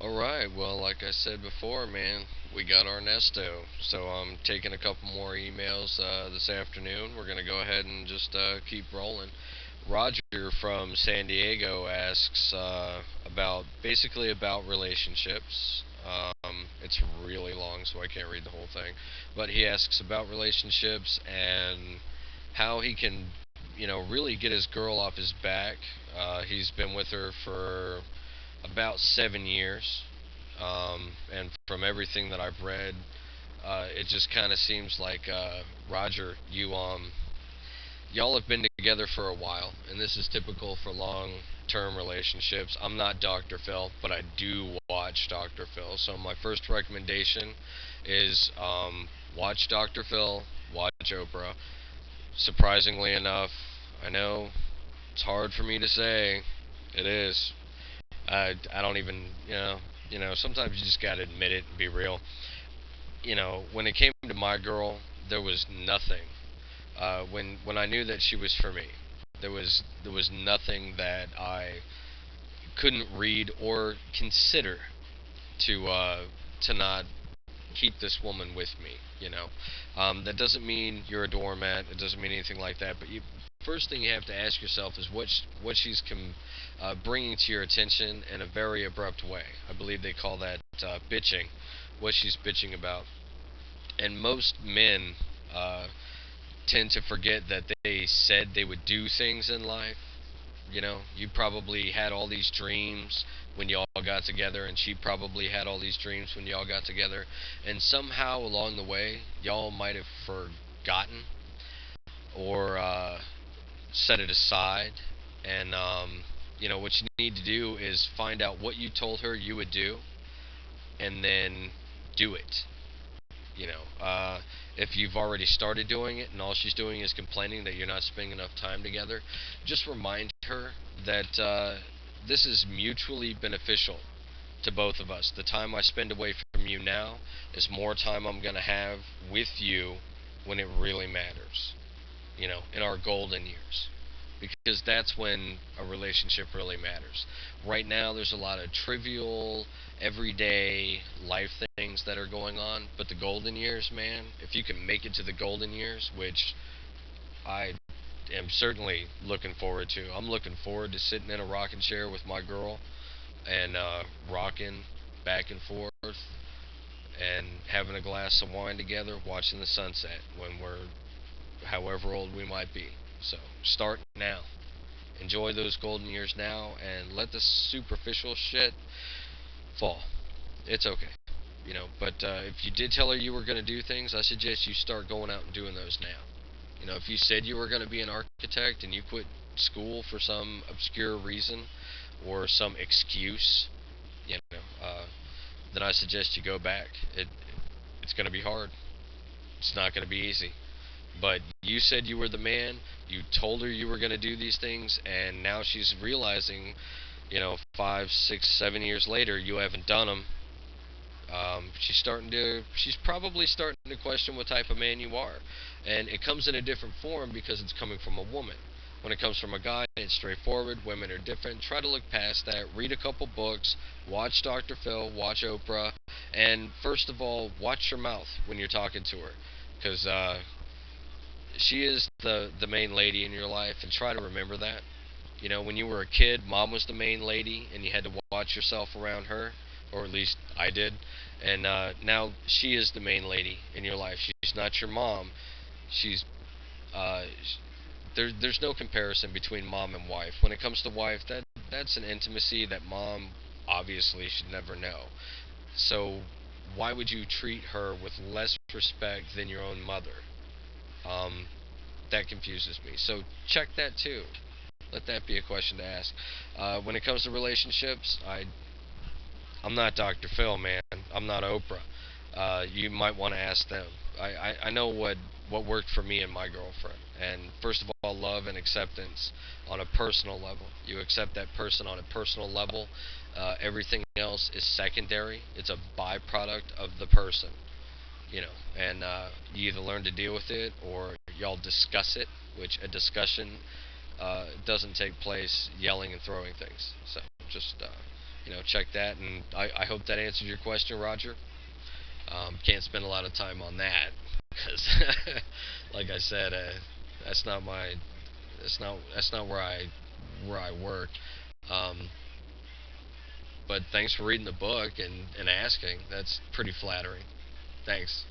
Alright, well, like I said before, man, we got our Nesto. So I'm taking a couple more emails this afternoon. We're going to go ahead and just keep rolling. Roger from San Diego asks basically about relationships. It's really long, so I can't read the whole thing. But he asks about relationships and how he can, really get his girl off his back. He's been with her for about 7 years, and from everything that I've read, it just kind of seems like Roger, y'all have been together for a while, and this is typical for long-term relationships. I'm not Dr. Phil, but I do watch Dr. Phil. So my first recommendation is watch Dr. Phil, watch Oprah. Surprisingly enough, I know it's hard for me to say. It is. I don't even, sometimes you just gotta admit it and be real. When it came to my girl, there was nothing. When I knew that she was for me, there was nothing that I couldn't read or consider to not keep this woman with me. That doesn't mean you're a doormat. It doesn't mean anything like that. But first thing you have to ask yourself is what she's bringing to your attention in a very abrupt way. I believe they call that bitching. What she's bitching about. And most men uh, tend to forget that they said they would do things in life. You probably had all these dreams when y'all got together, and she probably had all these dreams when y'all got together, and somehow along the way, y'all might have forgotten or set it aside. And what you need to do is find out what you told her you would do, and then do it. you know, uh, if you've already started doing it and all she's doing is complaining that you're not spending enough time together, just remind her that this is mutually beneficial to both of us. The time I spend away from you now is more time I'm going to have with you when it really matters, in our golden years. Because that's when a relationship really matters. Right now, there's a lot of trivial, everyday life things that are going on, but the golden years, man, if you can make it to the golden years, which I am certainly looking forward to, I'm looking forward to sitting in a rocking chair with my girl and rocking back and forth and having a glass of wine together, watching the sunset when we're however old we might be. So start now. Enjoy those golden years now and let the superficial shit fall. It's okay. But if you did tell her you were going to do things, I suggest you start going out and doing those now. If you said you were going to be an architect and you quit school for some obscure reason or some excuse, you know, uh, then I suggest you go back. It's going to be hard. It's not going to be easy. But you said you were the man. You told her you were going to do these things, and now she's realizing, 5, 6, 7 years later, you haven't done them. She's probably starting to question what type of man you are, and it comes in a different form because it's coming from a woman. When it comes from a guy, it's straightforward. Women are different. Try to look past that. Read a couple books. Watch Dr. Phil. Watch Oprah. And first of all, watch your mouth when you're talking to her, because she is the main lady in your life, and try to remember that. When you were a kid, mom was the main lady, and you had to watch yourself around her, or at least I did. And now she is the main lady in your life. She's not your mom. She's uh, there's no comparison between mom and wife. When it comes to wife, that's an intimacy that mom obviously should never know. So why would you treat her with less respect than your own mother? Um, that confuses me. So check that too. Let that be a question to ask. When it comes to relationships, I'm not Dr. Phil, man. I'm not Oprah. You might want to ask them. I know what worked for me and my girlfriend. And first of all, love and acceptance on a personal level. You accept that person on a personal level. Everything else is secondary. It's a byproduct of the person. And you either learn to deal with it or y'all discuss it, which a discussion doesn't take place yelling and throwing things. So just check that. And I hope that answered your question, Roger. Can't spend a lot of time on that because, like I said, that's not my that's not where I work. Um, but thanks for reading the book and asking. That's pretty flattering. Thanks.